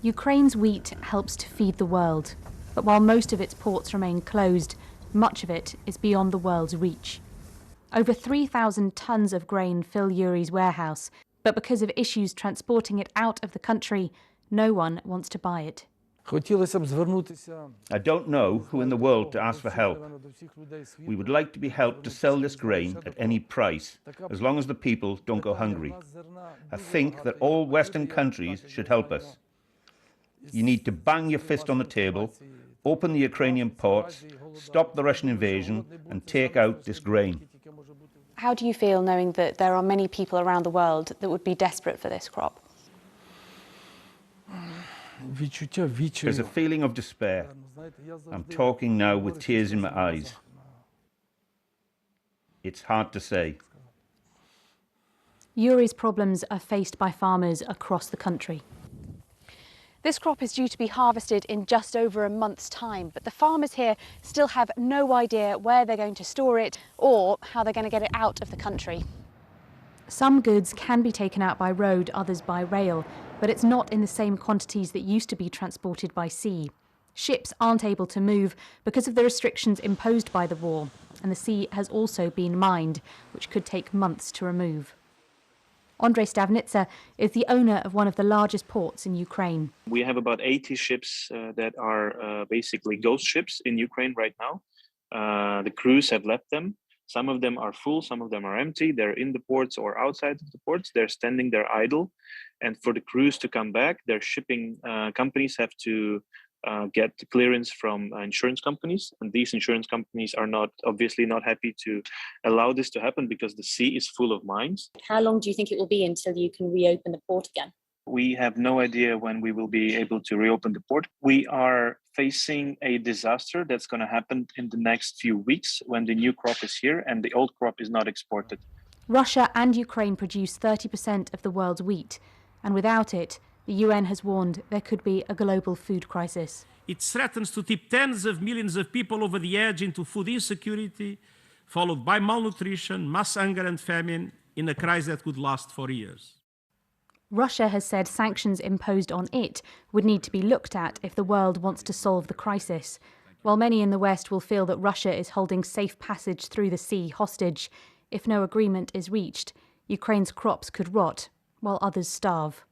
Ukraine's wheat helps to feed the world, but while most of its ports remain closed, much of it is beyond the world's reach. Over 3,000 tons of grain fill Yuri's warehouse, but because of issues transporting it out of the country, no one wants to buy it. I don't know who in the world to ask for help. We would like to be helped to sell this grain at any price, as long as the people don't go hungry. I think that all Western countries should help us. You need to bang your fist on the table, open the Ukrainian ports, stop the Russian invasion, and take out this grain. How do you feel knowing that there are many people around the world that would be desperate for this crop? There's a feeling of despair. I'm talking now with tears in my eyes. It's hard to say. Yuri's problems are faced by farmers across the country. This crop is due to be harvested in just over a month's time, but the farmers here still have no idea where they're going to store it or how they're going to get it out of the country. Some goods can be taken out by road, others by rail, but it's not in the same quantities that used to be transported by sea. Ships aren't able to move because of the restrictions imposed by the war, and the sea has also been mined, which could take months to remove. Andrei Stavnitsa is the owner of one of the largest ports in Ukraine. We have about 80 ships that are basically ghost ships in Ukraine right now. The crews have left them. Some of them are full, some of them are empty. They're in the ports or outside of the ports. They're standing there idle. And for the crews to come back, their shipping companies have to get clearance from insurance companies. And these insurance companies are obviously not happy to allow this to happen because the sea is full of mines. How long do you think it will be until you can reopen the port again? We have no idea when we will be able to reopen the port. We are facing a disaster that's going to happen in the next few weeks when the new crop is here and the old crop is not exported. Russia and Ukraine produce 30% of the world's wheat, and without it, the UN has warned there could be a global food crisis. It threatens to tip tens of millions of people over the edge into food insecurity, followed by malnutrition, mass hunger and famine in a crisis that could last for years. Russia has said sanctions imposed on it would need to be looked at if the world wants to solve the crisis. While many in the West will feel that Russia is holding safe passage through the sea hostage, if no agreement is reached, Ukraine's crops could rot, while others starve.